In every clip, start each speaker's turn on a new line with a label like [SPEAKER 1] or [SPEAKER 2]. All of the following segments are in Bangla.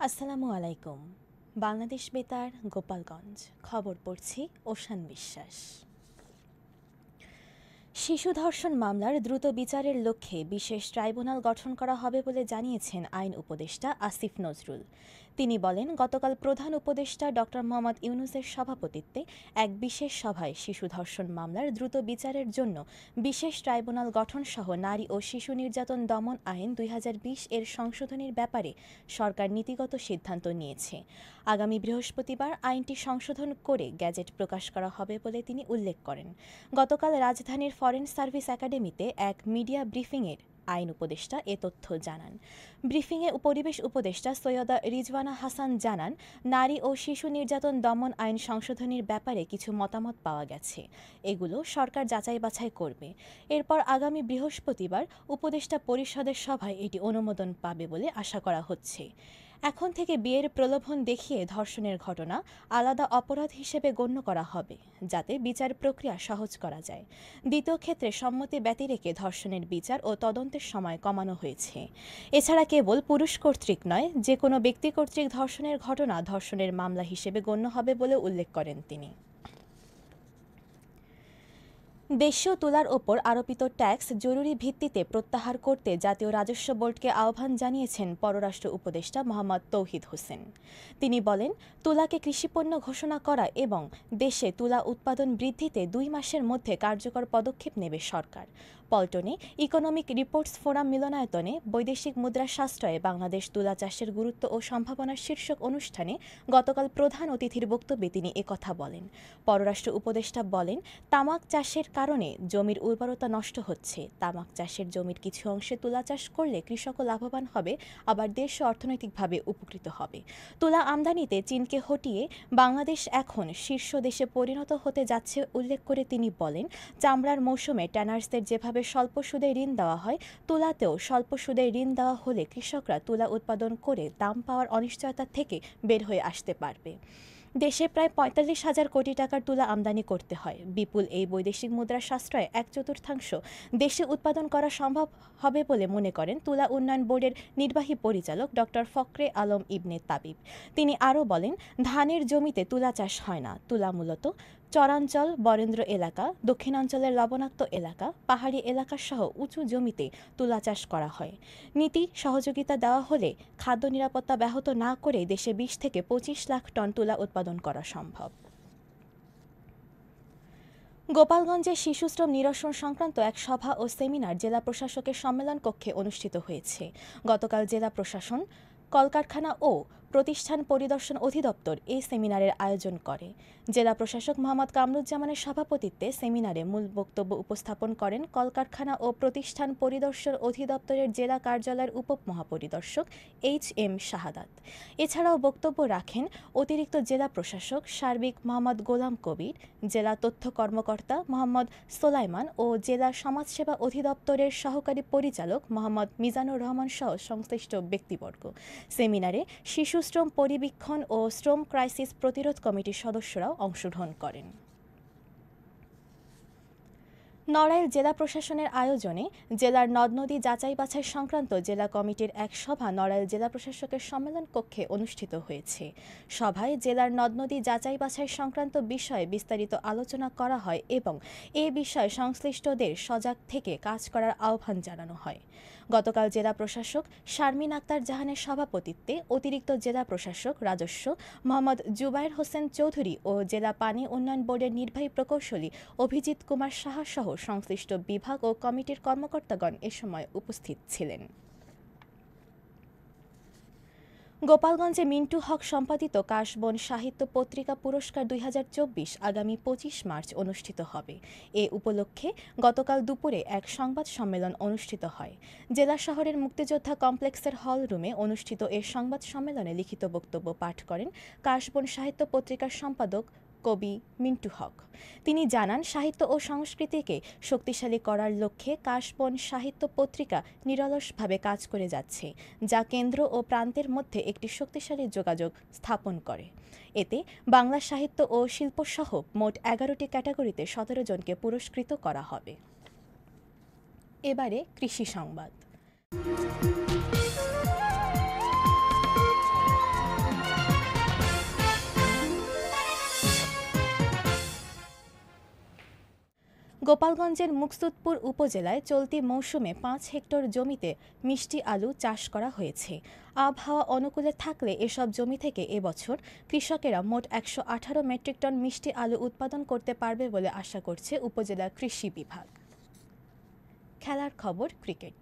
[SPEAKER 1] আসসালামু আলাইকুম। বাংলাদেশ বেতার, গোপালগঞ্জ। খবর পড়ছি ওশান বিশ্বাস। শিশু ধর্ষণ মামলার দ্রুত বিচারের লক্ষ্যে বিশেষ ট্রাইব্যুনাল গঠন করা হবে বলে জানিয়েছেন আইন উপদেষ্টা আসিফ নজরুল। তিনি বলেন, গতকাল প্রধান উপদেষ্টা ড. মোহাম্মদ ইউনূসের সভাপতিত্বে এক বিশেষ সভায় শিশু ধর্ষণ মামলার দ্রুত বিচারের জন্য বিশেষ ট্রাইব্যুনাল গঠনসহ নারী ও শিশু নির্যাতন দমন আইন ২০২০ এর সংশোধনীর ব্যাপারে সরকার নীতিগত সিদ্ধান্ত নিয়েছে। আগামী বৃহস্পতিবার আইনটি সংশোধন করে গেজেট প্রকাশ করা হবে বলে তিনি উল্লেখ করেন। গতকাল রাজধানীর ফরেন সার্ভিস একাডেমিতে এক মিডিয়া ব্রিফিংয়ের আইন উপদেষ্টা এ তথ্য জানান। ব্রিফিংয়ে পরিবেশ উপদেষ্টা সৈয়দা রিজওয়ানা হাসান জানান, নারী ও শিশু নির্যাতন দমন আইন সংশোধনীর ব্যাপারে কিছু মতামত পাওয়া গেছে। এগুলো সরকার যাচাই বাছাই করবে। এরপর আগামী বৃহস্পতিবার উপদেষ্টা পরিষদের সভায় এটি অনুমোদন পাবে বলে আশা করা হচ্ছে। এখন থেকে বিয়ের প্রলোভন দেখিয়ে ধর্ষণের ঘটনা আলাদা অপরাধ হিসেবে গণ্য করা হবে, যাতে বিচার প্রক্রিয়া সহজ করা যায়। দ্বিতীয় ক্ষেত্রে সম্মতি ব্যতিরেকে ধর্ষণের বিচার ও তদন্তের সময় কমানো হয়েছে। এছাড়া কেবল পুরুষ কর্তৃক নয়, যে কোনো ব্যক্তি কর্তৃক ধর্ষণের ঘটনা ধর্ষণের মামলা হিসেবে গণ্য হবে বলে উল্লেখ করেন তিনি। দেশীয় তুলার ওপর আরোপিত ট্যাক্স জরুরি ভিত্তিতে প্রত্যাহার করতে জাতীয় রাজস্ব বোর্ডকে আহ্বান জানিয়েছেন পররাষ্ট্র উপদেষ্টা মোহাম্মদ তৌহিদ হোসেন। তিনি বলেন, তুলাকে কৃষিপণ্য ঘোষণা করা এবং দেশে তুলা উৎপাদন বৃদ্ধিতে ২ মাসের মধ্যে কার্যকর পদক্ষেপ নেবে সরকার। পল্টনে ইকোনমিক রিপোর্টস ফোরাম মিলনায়তনে বৈদেশিক মুদ্রা সাশ্রয়ে বাংলাদেশ তুলা চাষের গুরুত্ব ও সম্ভাবনা শীর্ষক অনুষ্ঠানে গতকাল প্রধান অতিথির বক্তব্যে তিনি একথা বলেন। পররাষ্ট্র উপদেষ্টা বলেন, তামাক চাষের কারণে জমির উর্বরতা নষ্ট হচ্ছে। তামাক চাষের জমির কিছু অংশে তুলা চাষ করলে কৃষকও লাভবান হবে, আবার দেশও অর্থনৈতিকভাবে উপকৃত হবে। তুলা আমদানিতে চীনকে হটিয়ে বাংলাদেশ এখন শীর্ষ দেশে পরিণত হতে যাচ্ছে উল্লেখ করে তিনি বলেন, চামড়ার মৌসুমে ট্যানার্সদের যেভাবে স্বল্প সুদে ঋণ দেওয়া হয়, তুলাতেও স্বল্প সুদে ঋণ দেওয়া হলে কৃষকরা তুলা উৎপাদন করে দাম পাওয়ার অনিশ্চয়তা থেকে বের হয়ে আসতে পারবে। দেশে প্রায় ৪৫,০০০ কোটি টাকার তুলা আমদানি করতে হয়। বিপুল এই বৈদেশিক মুদ্রা সাশ্রয়ে ১/৪ দেশে উৎপাদন করা সম্ভব হবে বলে মনে করেন তুলা উন্নয়ন বোর্ডের নির্বাহী পরিচালক ড. ফখরে আলম ইবনে তাবিব। তিনি আরও বলেন, ধানের জমিতে তুলা চাষ হয় না। তুলা মূলত চরাঞ্চল, বরেন্দ্র এলাকা, দক্ষিণাঞ্চলের লবণাক্ত এলাকা, পাহাড়ি এলাকাসহ উঁচু জমিতে তুলা চাষ করা হয়। নীতি সহযোগিতা দেওয়া হলে খাদ্য নিরাপত্তা ব্যাহত না করে দেশে ২০ থেকে ২৫ লাখ টন তুলা উৎপাদন করা সম্ভব। গোপালগঞ্জে শিশুশ্রম নিরসন সংক্রান্ত এক সভা ও সেমিনার জেলা প্রশাসকের সম্মেলন কক্ষে অনুষ্ঠিত হয়েছে। গতকাল জেলা প্রশাসন, কলকারখানা ও প্রতিষ্ঠান পরিদর্শন অধিদপ্তর এই সেমিনারের আয়োজন করে। জেলা প্রশাসক মোহাম্মদ কামরুজ্জামানের সভাপতিত্বে সেমিনারে মূল বক্তব্য উপস্থাপন করেন কলকারখানা ও প্রতিষ্ঠান পরিদর্শন অধিদপ্তরের জেলা কার্যালয়ের উপমহাপরিদর্শক এইচ.এম. শাহাদাত। এছাড়াও বক্তব্য রাখেন অতিরিক্ত জেলা প্রশাসক সার্বিক মোহাম্মদ গোলাম কবির, জেলা তথ্য কর্মকর্তা মোহাম্মদ সোলাইমান ও জেলা সমাজসেবা অধিদপ্তরের সহকারী পরিচালক মোহাম্মদ মিজানুর রহমান সহ সংশ্লিষ্ট ব্যক্তিবর্গ। সেমিনারে শিশুশ্রম পরিবীক্ষণ ও শ্রম ক্রাইসিস প্রতিরোধ কমিটির সদস্যরাও অংশগ্রহণ করেন। নড়াইল জেলা প্রশাসনের আয়োজনে জেলার নদ-নদী যাচাই বাছাই সংক্রান্ত জেলা কমিটির এক সভা নড়াইল জেলা প্রশাসকের সম্মেলন কক্ষে অনুষ্ঠিত হয়েছে। সভায় জেলার নদ-নদী যাচাই বাছাই সংক্রান্ত বিষয়ে বিস্তারিত আলোচনা করা হয় এবং এ বিষয়ে সংশ্লিষ্টদের সজাগ থেকে কাজ করার আহ্বান জানানো হয়। গতকাল জেলা প্রশাসক শারমিন আক্তার জাহানের সভাপতিত্বে অতিরিক্ত জেলা প্রশাসক রাজস্ব মোহাম্মদ জুবায়ের হোসেন চৌধুরী ও জেলা পানি উন্নয়ন বোর্ডের নির্বাহী প্রকৌশলী অভিজিৎ কুমার সাহা সহ সংশ্লিষ্ট বিভাগ ও কমিটির কর্মকর্তাগণ এ সময় উপস্থিত ছিলেন। গোপালগঞ্জে মিন্টু হক সম্পাদিত কাশবন সাহিত্য পত্রিকা পুরস্কার ২০২৪ আগামী ২৫ মার্চ অনুষ্ঠিত হবে। এ উপলক্ষে গতকাল দুপুরে এক সংবাদ সম্মেলন অনুষ্ঠিত হয়। জেলা শহরের মুক্তিযোদ্ধা কমপ্লেক্সের হল রুমে অনুষ্ঠিত এ সংবাদ সম্মেলনে লিখিত বক্তব্য পাঠ করেন কাশবন সাহিত্য পত্রিকার সম্পাদক কবি মিন্টু হক। তিনি জানান, সাহিত্য ও সংস্কৃতিকে শক্তিশালী করার লক্ষ্যে কাশবন সাহিত্য পত্রিকা নিরলসভাবে কাজ করে যাচ্ছে, যা কেন্দ্র ও প্রান্তের মধ্যে একটি শক্তিশালী যোগাযোগ স্থাপন করে। এতে বাংলা সাহিত্য ও শিল্পসহ মোট ১১টি ক্যাটাগরিতে ১৭ জনকে পুরস্কৃত করা হবে। এবারে কৃষি সংবাদ। গোপালগঞ্জের মুকসুদপুর উপজেলায় চলতি মৌসুমে ৫ হেক্টর জমিতে মিষ্টি আলু চাষ করা হয়েছে। আবহাওয়া অনুকূলে থাকলে এসব জমি থেকে এবছর কৃষকেরা মোট ১১৮ মেট্রিক টন মিষ্টি আলু উৎপাদন করতে পারবে বলে আশা করছে উপজেলা কৃষি বিভাগ। খেলার খবর ক্রিকেট।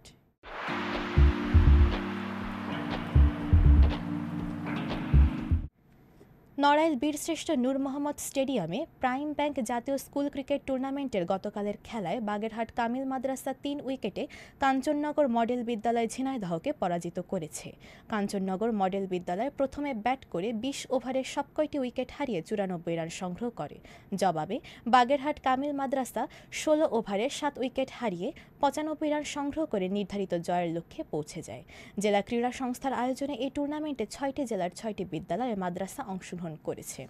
[SPEAKER 1] নড়াইল বীরশ্রেষ্ঠ নূর মোহাম্মদ স্টেডিয়ামে প্রাইম ব্যাংক জাতীয় স্কুল ক্রিকেট টুর্নামেন্টের গতকালের খেলায় বাগেরহাট কামিল মাদ্রাসা ৩ উইকেটে কাঞ্চননগর মডেল বিদ্যালয় ঝিনাইদহকে পরাজিত করেছে। কাঞ্চননগর মডেল বিদ্যালয় প্রথমে ব্যাট করে ২০ ওভারে সবকয়টি উইকেট হারিয়ে ৯৪ রান সংগ্রহ করে। জবাবে বাগেরহাট কামিল মাদ্রাসা ১৬ ওভারে ৭ উইকেট হারিয়ে ৯৫ রান সংগ্রহ করে নির্ধারিত জয়ের লক্ষ্যে পৌঁছে যায়। জেলা ক্রীড়া সংস্থার আয়োজনে এই টুর্নামেন্টে ৬টি জেলার ৬টি বিদ্যালয় মাদ্রাসা অংশগ্রহণ করেছে।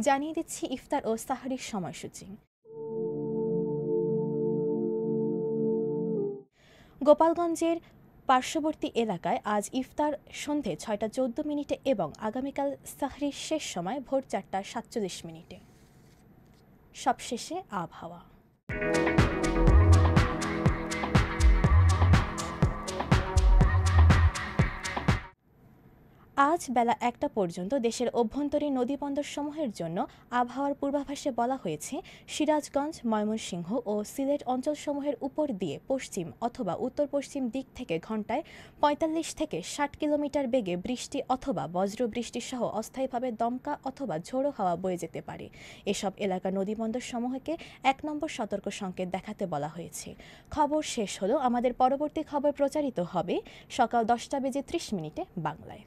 [SPEAKER 1] জানিয়ে দিচ্ছি ইফতার ও সাহরির সময়সূচি। গোপালগঞ্জের পার্শ্ববর্তী এলাকায় আজ ইফতার সন্ধে ৬টা ১৪ এবং আগামীকাল সাহরির শেষ সময় ভোর ৪টা ৪৭। সবশেষে আবহাওয়া। আজ বেলা ১টা পর্যন্ত দেশের অভ্যন্তরীণ নদীবন্দরসমূহের জন্য আবহাওয়ার পূর্বাভাসে বলা হয়েছে, সিরাজগঞ্জ, ময়মনসিংহ ও সিলেট অঞ্চলসমূহের উপর দিয়ে পশ্চিম অথবা উত্তর পশ্চিম দিক থেকে ঘণ্টায় ৪৫ থেকে ৬০ কিলোমিটার বেগে বৃষ্টি অথবা বজ্রবৃষ্টি সহ অস্থায়ীভাবে দমকা অথবা ঝোড়ো হাওয়া বয়ে যেতে পারে। এসব এলাকা নদীবন্দরসমূহকে ১ নম্বর সতর্ক সংকেত দেখাতে বলা হয়েছে। খবর শেষ হলো। আমাদের পরবর্তী খবর প্রচারিত হবে সকাল ১০টা বেজে ৩০ বাংলায়।